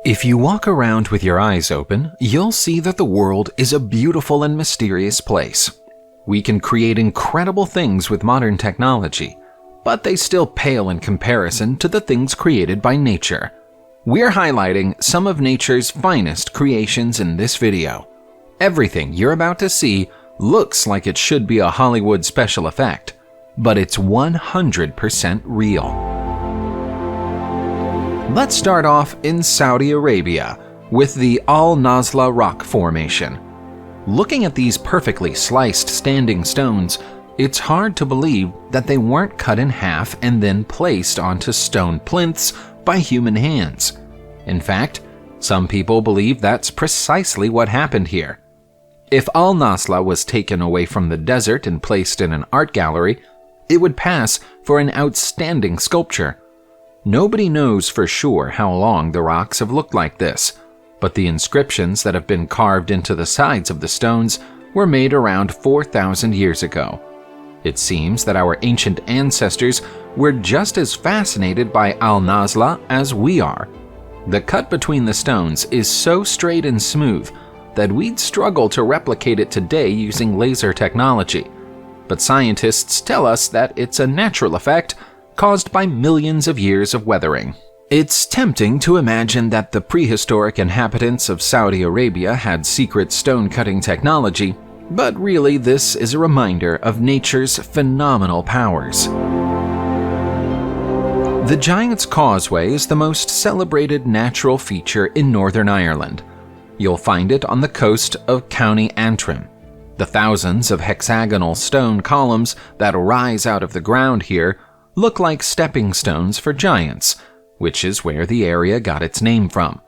If you walk around with your eyes open, you'll see that the world is a beautiful and mysterious place. We can create incredible things with modern technology, but they still pale in comparison to the things created by nature. We're highlighting some of nature's finest creations in this video. Everything you're about to see looks like it should be a Hollywood special effect, but it's 100% real. Let's start off in Saudi Arabia with the Nasla rock formation. Looking at these perfectly sliced standing stones, it's hard to believe that they weren't cut in half and then placed onto stone plinths by human hands. In fact, some people believe that's precisely what happened here. If Nasla was taken away from the desert and placed in an art gallery, it would pass for an outstanding sculpture. Nobody knows for sure how long the rocks have looked like this, but the inscriptions that have been carved into the sides of the stones were made around 4,000 years ago. It seems that our ancient ancestors were just as fascinated by Nasla as we are. The cut between the stones is so straight and smooth that we'd struggle to replicate it today using laser technology, but scientists tell us that it's a natural effect caused by millions of years of weathering. It's tempting to imagine that the prehistoric inhabitants of Saudi Arabia had secret stone-cutting technology, but really this is a reminder of nature's phenomenal powers. The Giants Causeway is the most celebrated natural feature in Northern Ireland. You'll find it on the coast of County Antrim. The thousands of hexagonal stone columns that rise out of the ground here look like stepping stones for giants, which is where the area got its name from.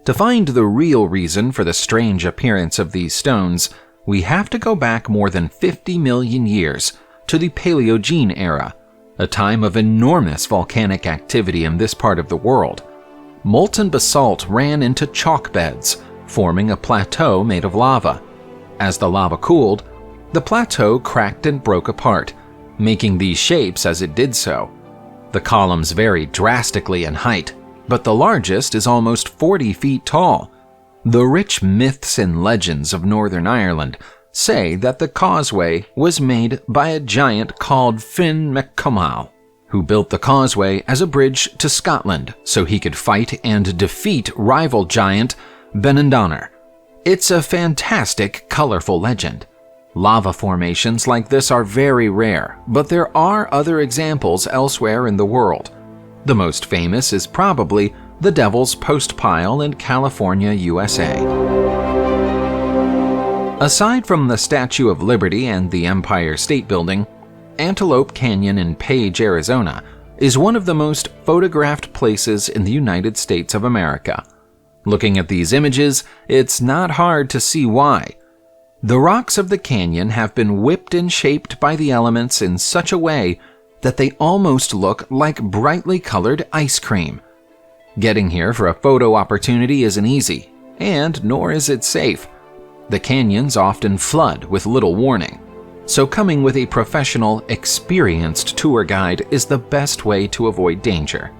To find the real reason for the strange appearance of these stones, we have to go back more than 50 million years to the Paleogene era, a time of enormous volcanic activity in this part of the world. Molten basalt ran into chalk beds, forming a plateau made of lava. As the lava cooled, the plateau cracked and broke apart, making these shapes as it did so. The columns vary drastically in height, but the largest is almost 40 feet tall. The rich myths and legends of Northern Ireland say that the causeway was made by a giant called Finn McCumall, who built the causeway as a bridge to Scotland so he could fight and defeat rival giant Benandonner. It's a fantastic, colorful legend. Lava formations like this are very rare, but there are other examples elsewhere in the world. The most famous is probably the Devil's Postpile in California, USA. Aside from the Statue of Liberty and the Empire State Building, Antelope Canyon in Page, Arizona is one of the most photographed places in the United States of America. Looking at these images, it's not hard to see why. The rocks of the canyon have been whipped and shaped by the elements in such a way that they almost look like brightly colored ice cream. Getting here for a photo opportunity isn't easy, and nor is it safe. The canyons often flood with little warning, so coming with a professional, experienced tour guide is the best way to avoid danger.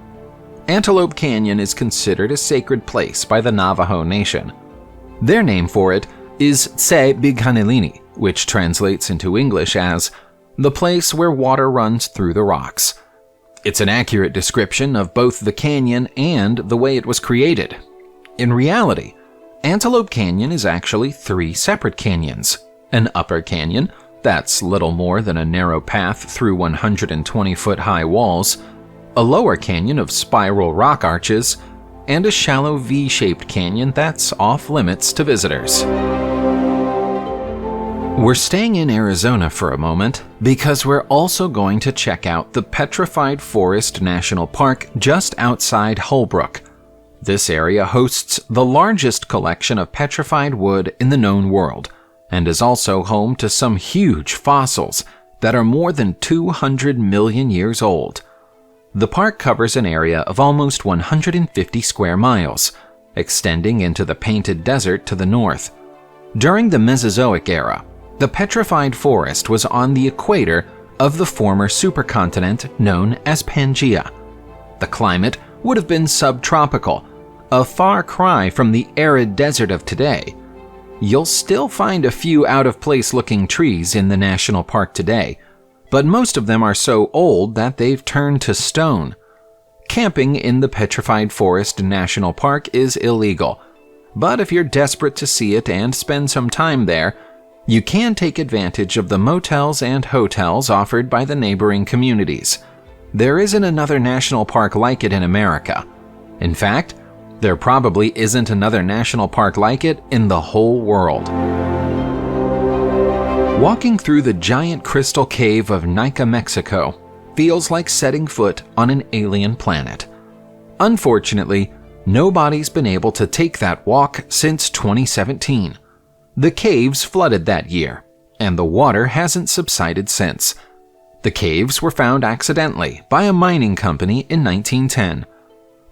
Antelope Canyon is considered a sacred place by the Navajo Nation. Their name for it is Tse Bighanilini, which translates into English as the place where water runs through the rocks. It's an accurate description of both the canyon and the way it was created. In reality, Antelope Canyon is actually 3 separate canyons: an upper canyon that's little more than a narrow path through 120-foot-high walls, a lower canyon of spiral rock arches, and a shallow V-shaped canyon that's off-limits to visitors. We're staying in Arizona for a moment because we're also going to check out the Petrified Forest National Park just outside Holbrook. This area hosts the largest collection of petrified wood in the known world and is also home to some huge fossils that are more than 200 million years old. The park covers an area of almost 150 square miles, extending into the Painted Desert to the north. During the Mesozoic era, the Petrified Forest was on the equator of the former supercontinent known as Pangaea. The climate would have been subtropical, a far cry from the arid desert of today. You'll still find a few out-of-place looking trees in the national park today, but most of them are so old that they've turned to stone. Camping in the Petrified Forest National Park is illegal, but if you're desperate to see it and spend some time there, you can take advantage of the motels and hotels offered by the neighboring communities. There isn't another national park like it in America. In fact, there probably isn't another national park like it in the whole world. Walking through the giant crystal cave of Nica, Mexico, feels like setting foot on an alien planet. Unfortunately, nobody's been able to take that walk since 2017. The caves flooded that year, and the water hasn't subsided since. The caves were found accidentally by a mining company in 1910.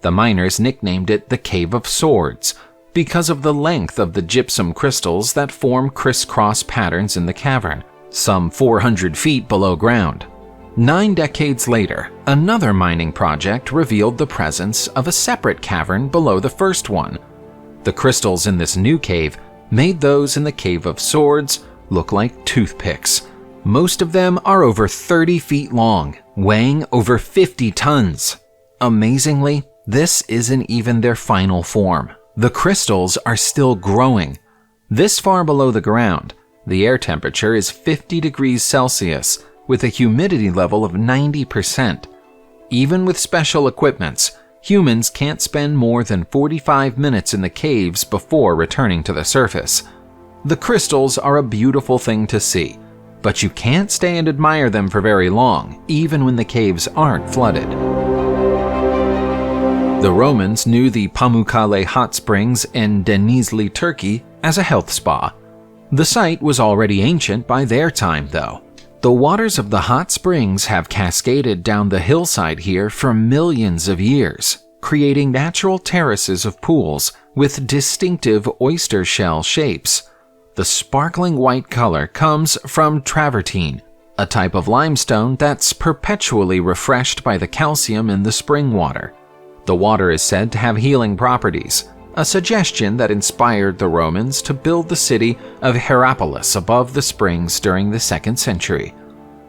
The miners nicknamed it the Cave of Swords because of the length of the gypsum crystals that form crisscross patterns in the cavern, some 400 feet below ground. 9 decades later, another mining project revealed the presence of a separate cavern below the first one. The crystals in this new cave made those in the Cave of Swords look like toothpicks. Most of them are over 30 feet long, weighing over 50 tons. Amazingly, this isn't even their final form. The crystals are still growing. This far below the ground, the air temperature is 50 degrees Celsius with a humidity level of 90%. Even with special equipments, humans can't spend more than 45 minutes in the caves before returning to the surface. The crystals are a beautiful thing to see, but you can't stay and admire them for very long, even when the caves aren't flooded. The Romans knew the Pamukkale hot springs in Denizli, Turkey, as a health spa. The site was already ancient by their time, though. The waters of the hot springs have cascaded down the hillside here for millions of years, creating natural terraces of pools with distinctive oyster shell shapes. The sparkling white color comes from travertine, a type of limestone that's perpetually refreshed by the calcium in the spring water. The water is said to have healing properties, a suggestion that inspired the Romans to build the city of Hierapolis above the springs during the 2nd century.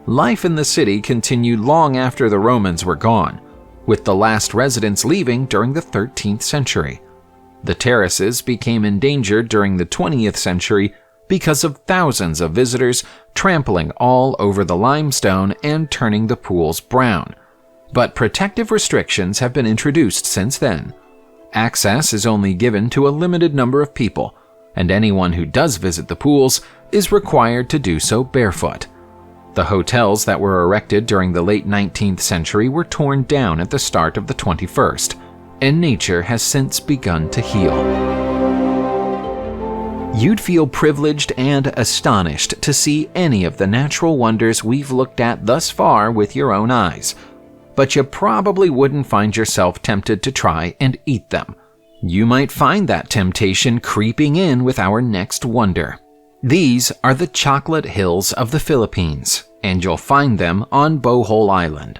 Life in the city continued long after the Romans were gone, with the last residents leaving during the 13th century. The terraces became endangered during the 20th century because of thousands of visitors trampling all over the limestone and turning the pools brown. But protective restrictions have been introduced since then. Access is only given to a limited number of people, and anyone who does visit the pools is required to do so barefoot. The hotels that were erected during the late 19th century were torn down at the start of the 21st, and nature has since begun to heal. You'd feel privileged and astonished to see any of the natural wonders we've looked at thus far with your own eyes, but you probably wouldn't find yourself tempted to try and eat them. You might find that temptation creeping in with our next wonder. These are the chocolate hills of the Philippines, and you'll find them on Bohol Island.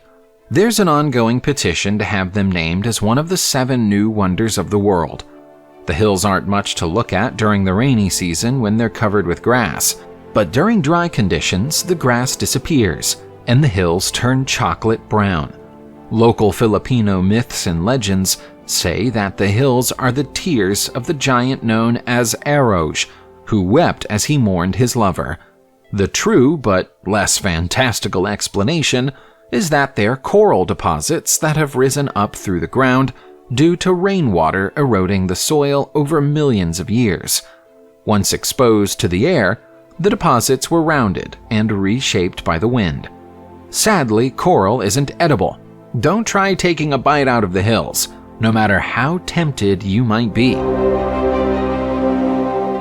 There's an ongoing petition to have them named as one of the 7 new wonders of the world. The hills aren't much to look at during the rainy season when they're covered with grass, but during dry conditions, the grass disappears, and the hills turn chocolate brown. Local Filipino myths and legends say that the hills are the tears of the giant known as Aroj, who wept as he mourned his lover. The true but less fantastical explanation is that they're coral deposits that have risen up through the ground due to rainwater eroding the soil over millions of years. Once exposed to the air, the deposits were rounded and reshaped by the wind. Sadly, coral isn't edible. Don't try taking a bite out of the hills, no matter how tempted you might be.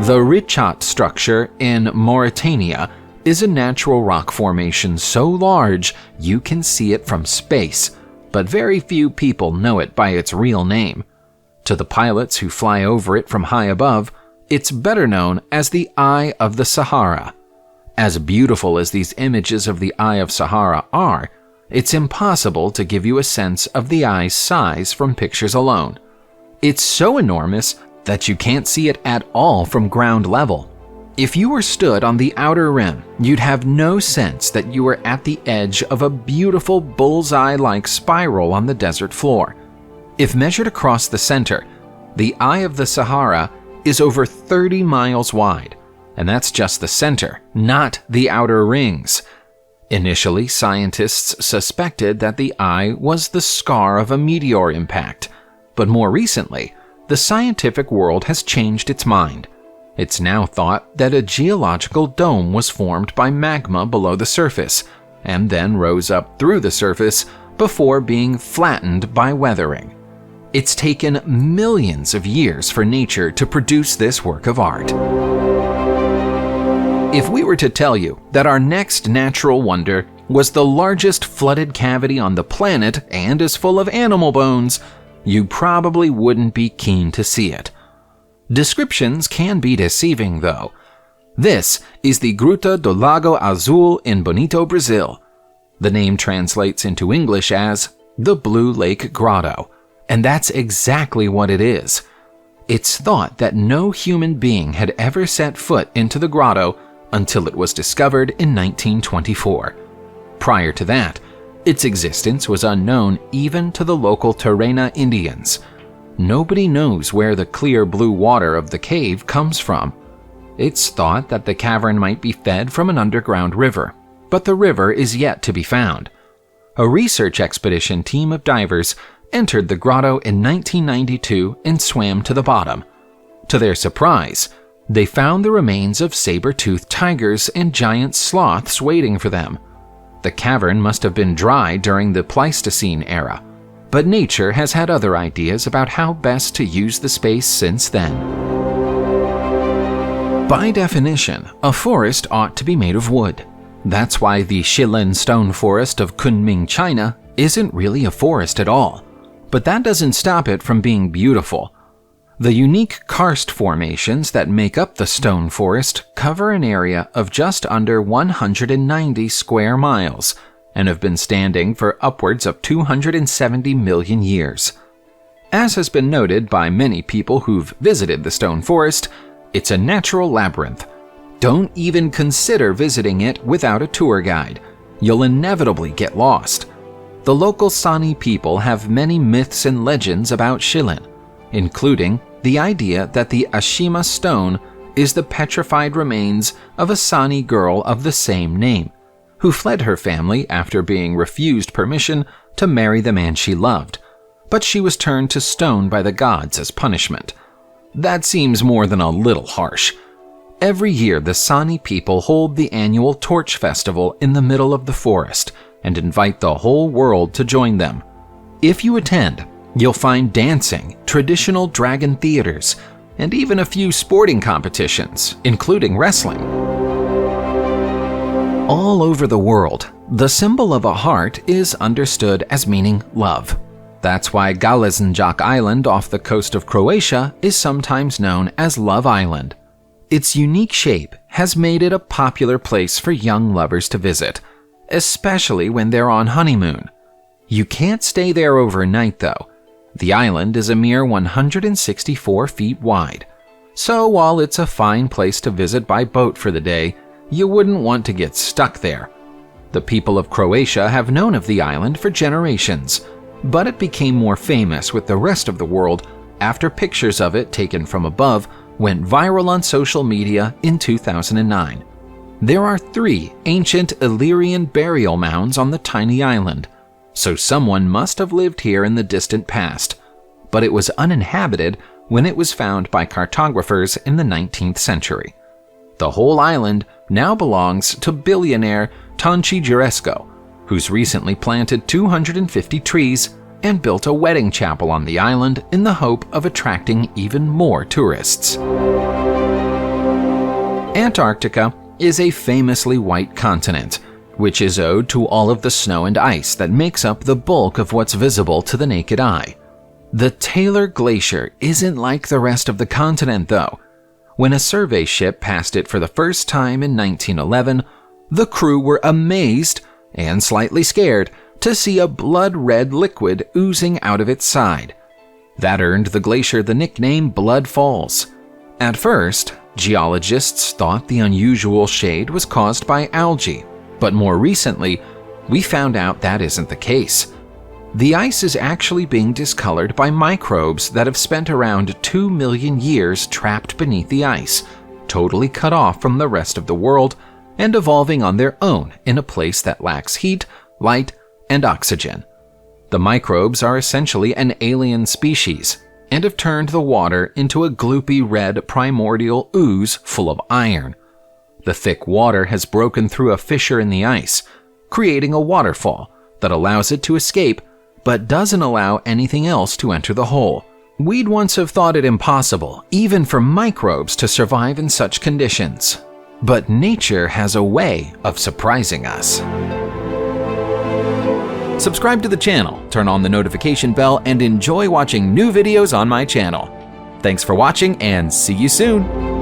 The Richat structure in Mauritania is a natural rock formation so large you can see it from space, but very few people know it by its real name. To the pilots who fly over it from high above, it's better known as the Eye of the Sahara. As beautiful as these images of the Eye of Sahara are, it's impossible to give you a sense of the eye's size from pictures alone. It's so enormous that you can't see it at all from ground level. If you were stood on the outer rim, you'd have no sense that you were at the edge of a beautiful bullseye-like spiral on the desert floor. If measured across the center, the Eye of the Sahara is over 30 miles wide, and that's just the center, not the outer rings. Initially, scientists suspected that the eye was the scar of a meteor impact, but more recently, the scientific world has changed its mind. It's now thought that a geological dome was formed by magma below the surface, and then rose up through the surface before being flattened by weathering. It's taken millions of years for nature to produce this work of art. If we were to tell you that our next natural wonder was the largest flooded cavity on the planet and is full of animal bones, you probably wouldn't be keen to see it. Descriptions can be deceiving, though. This is the Gruta do Lago Azul in Bonito, Brazil. The name translates into English as the Blue Lake Grotto, and that's exactly what it is. It's thought that no human being had ever set foot into the grotto until it was discovered in 1924. Prior to that, its existence was unknown even to the local Terena Indians. Nobody knows where the clear blue water of the cave comes from. It's thought that the cavern might be fed from an underground river, but the river is yet to be found. A research expedition team of divers entered the grotto in 1992 and swam to the bottom. To their surprise, they found the remains of saber-toothed tigers and giant sloths waiting for them. The cavern must have been dry during the Pleistocene era, but nature has had other ideas about how best to use the space since then. By definition, a forest ought to be made of wood. That's why the Shilin stone forest of Kunming, China, isn't really a forest at all. But that doesn't stop it from being beautiful. The unique karst formations that make up the stone forest cover an area of just under 190 square miles and have been standing for upwards of 270 million years. As has been noted by many people who've visited the stone forest, it's a natural labyrinth. Don't even consider visiting it without a tour guide. You'll inevitably get lost. The local Sani people have many myths and legends about Shilin, including the idea that the Ashima stone is the petrified remains of a Sani girl of the same name, who fled her family after being refused permission to marry the man she loved, but she was turned to stone by the gods as punishment. That seems more than a little harsh. Every year, the Sani people hold the annual Torch Festival in the middle of the forest and invite the whole world to join them. If you attend, you'll find dancing, traditional dragon theaters, and even a few sporting competitions, including wrestling. All over the world, the symbol of a heart is understood as meaning love. That's why Galazenjak Island off the coast of Croatia is sometimes known as Love Island. Its unique shape has made it a popular place for young lovers to visit, especially when they're on honeymoon. You can't stay there overnight, though. The island is a mere 164 feet wide, so while it's a fine place to visit by boat for the day, you wouldn't want to get stuck there. The people of Croatia have known of the island for generations, but it became more famous with the rest of the world after pictures of it taken from above went viral on social media in 2009. There are 3 ancient Illyrian burial mounds on the tiny island, so someone must have lived here in the distant past, but it was uninhabited when it was found by cartographers in the 19th century. The whole island now belongs to billionaire Tonci Juresco, who's recently planted 250 trees and built a wedding chapel on the island in the hope of attracting even more tourists. Antarctica is a famously white continent, which is owed to all of the snow and ice that makes up the bulk of what's visible to the naked eye. The Taylor Glacier isn't like the rest of the continent, though. When a survey ship passed it for the first time in 1911, the crew were amazed and slightly scared to see a blood-red liquid oozing out of its side. That earned the glacier the nickname Blood Falls. At first, geologists thought the unusual shade was caused by algae, but more recently, we found out that isn't the case. The ice is actually being discolored by microbes that have spent around 2 million years trapped beneath the ice, totally cut off from the rest of the world, and evolving on their own in a place that lacks heat, light, and oxygen. The microbes are essentially an alien species and have turned the water into a gloopy red primordial ooze full of iron. The thick water has broken through a fissure in the ice, creating a waterfall that allows it to escape but doesn't allow anything else to enter the hole. We'd once have thought it impossible, even for microbes to survive in such conditions. But nature has a way of surprising us. Subscribe to the channel, turn on the notification bell, and enjoy watching new videos on my channel. Thanks for watching, and see you soon!